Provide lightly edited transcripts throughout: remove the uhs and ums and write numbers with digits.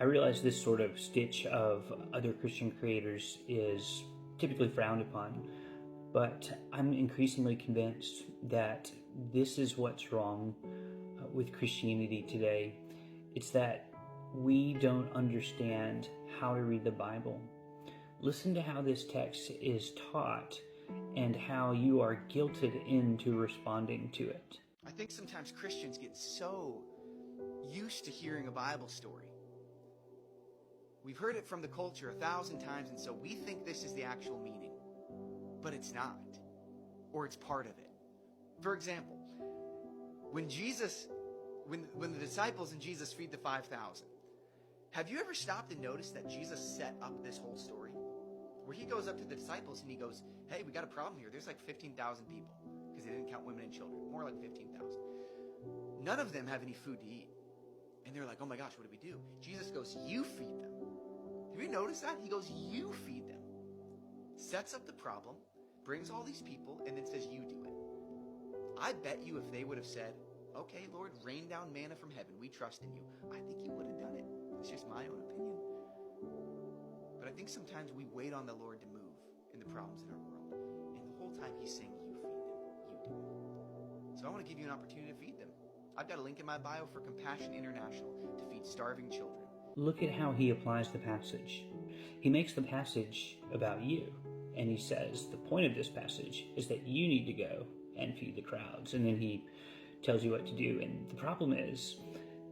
I realize this sort of stitch of other Christian creators is typically frowned upon, but I'm increasingly convinced that this is what's wrong with Christianity today. It's that we don't understand how to read the Bible. Listen to how this text is taught and how you are guilted into responding to it. I think sometimes Christians get so used to hearing a Bible story. We've heard it from the culture 1,000 times, and so we think this is the actual meaning. But it's not. Or it's part of it. For example, when the disciples and Jesus feed the 5,000, have you ever stopped and noticed that Jesus set up this whole story? Where he goes up to the disciples and he goes, hey, we got a problem here. There's like 15,000 people. Because they didn't count women and children. More like 15,000. None of them have any food to eat. And they're like, oh my gosh, what do we do? Jesus goes, you feed them. Have you noticed that? He goes, you feed them. Sets up the problem, brings all these people, and then says, you do it. I bet you if they would have said, okay, Lord, rain down manna from heaven. We trust in you. I think you would have done it. It's just my own opinion. But I think sometimes we wait on the Lord to move in the problems in our world. And the whole time he's saying, you feed them. You do it. So I want to give you an opportunity to feed them. I've got a link in my bio for Compassion International to feed starving children. Look at how he applies the passage. He makes the passage about you, and he says the point of this passage is that you need to go and feed the crowds, and then he tells you what to do. And the problem is,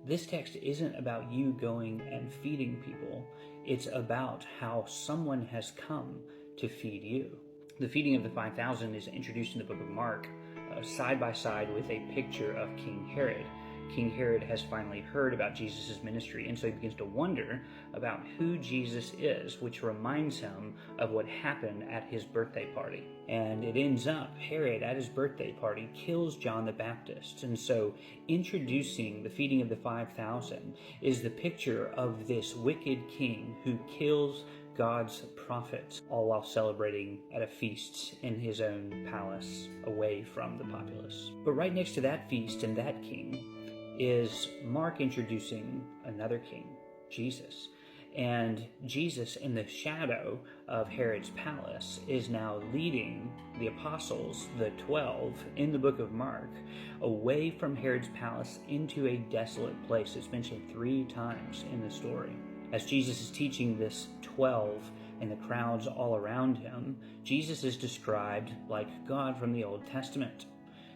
this text isn't about you going and feeding people. It's about how someone has come to feed you. The feeding of the 5,000 is introduced in the book of Mark, side by side with a picture of King Herod. King Herod has finally heard about Jesus' ministry, and so he begins to wonder about who Jesus is, which reminds him of what happened at his birthday party. And it ends up, Herod, at his birthday party, kills John the Baptist. And so introducing the feeding of the 5,000 is the picture of this wicked king who kills God's prophets, all while celebrating at a feast in his own palace, away from the populace. But right next to that feast and that king is Mark introducing another king, Jesus. And Jesus, in the shadow of Herod's palace, is now leading the apostles, the 12, in the book of Mark, away from Herod's palace into a desolate place. It's mentioned 3 times in the story. As Jesus is teaching this 12 and the crowds all around him, Jesus is described like God from the Old Testament.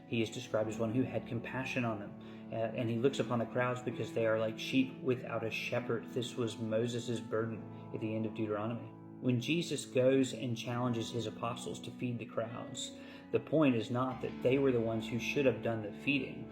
He is described as one who had compassion on them. And he looks upon the crowds because they are like sheep without a shepherd. This was Moses' burden at the end of Deuteronomy. When Jesus goes and challenges his apostles to feed the crowds, the point is not that they were the ones who should have done the feeding.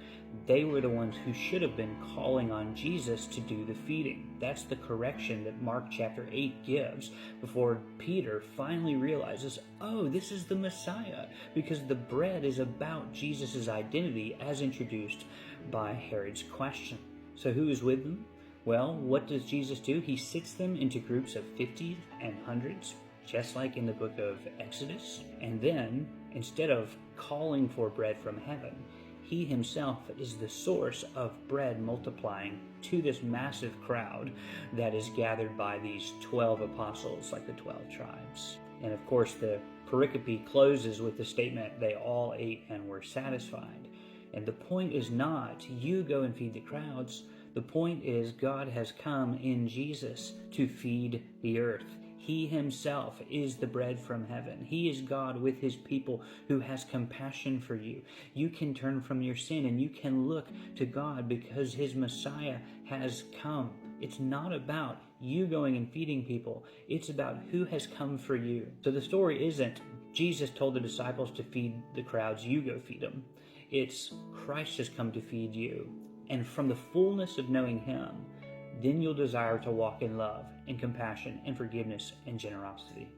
They were the ones who should have been calling on Jesus to do the feeding. That's the correction that Mark chapter 8 gives before Peter finally realizes, oh, this is the Messiah, because the bread is about Jesus' identity as introduced by Herod's question. So who is with them? Well, what does Jesus do? He sits them into groups of 50s and 100s, just like in the book of Exodus. And then, instead of calling for bread from heaven, he himself is the source of bread multiplying to this massive crowd that is gathered by these 12 apostles, like the 12 tribes. And of course, the pericope closes with the statement, they all ate and were satisfied. And the point is not, you go and feed the crowds. The point is, God has come in Jesus to feed the earth. He himself is the bread from heaven. He is God with his people who has compassion for you. You can turn from your sin and you can look to God because his Messiah has come. It's not about you going and feeding people. It's about who has come for you. So the story isn't Jesus told the disciples to feed the crowds, you go feed them. It's Christ has come to feed you. And from the fullness of knowing him, then you'll desire to walk in love and compassion and forgiveness and generosity.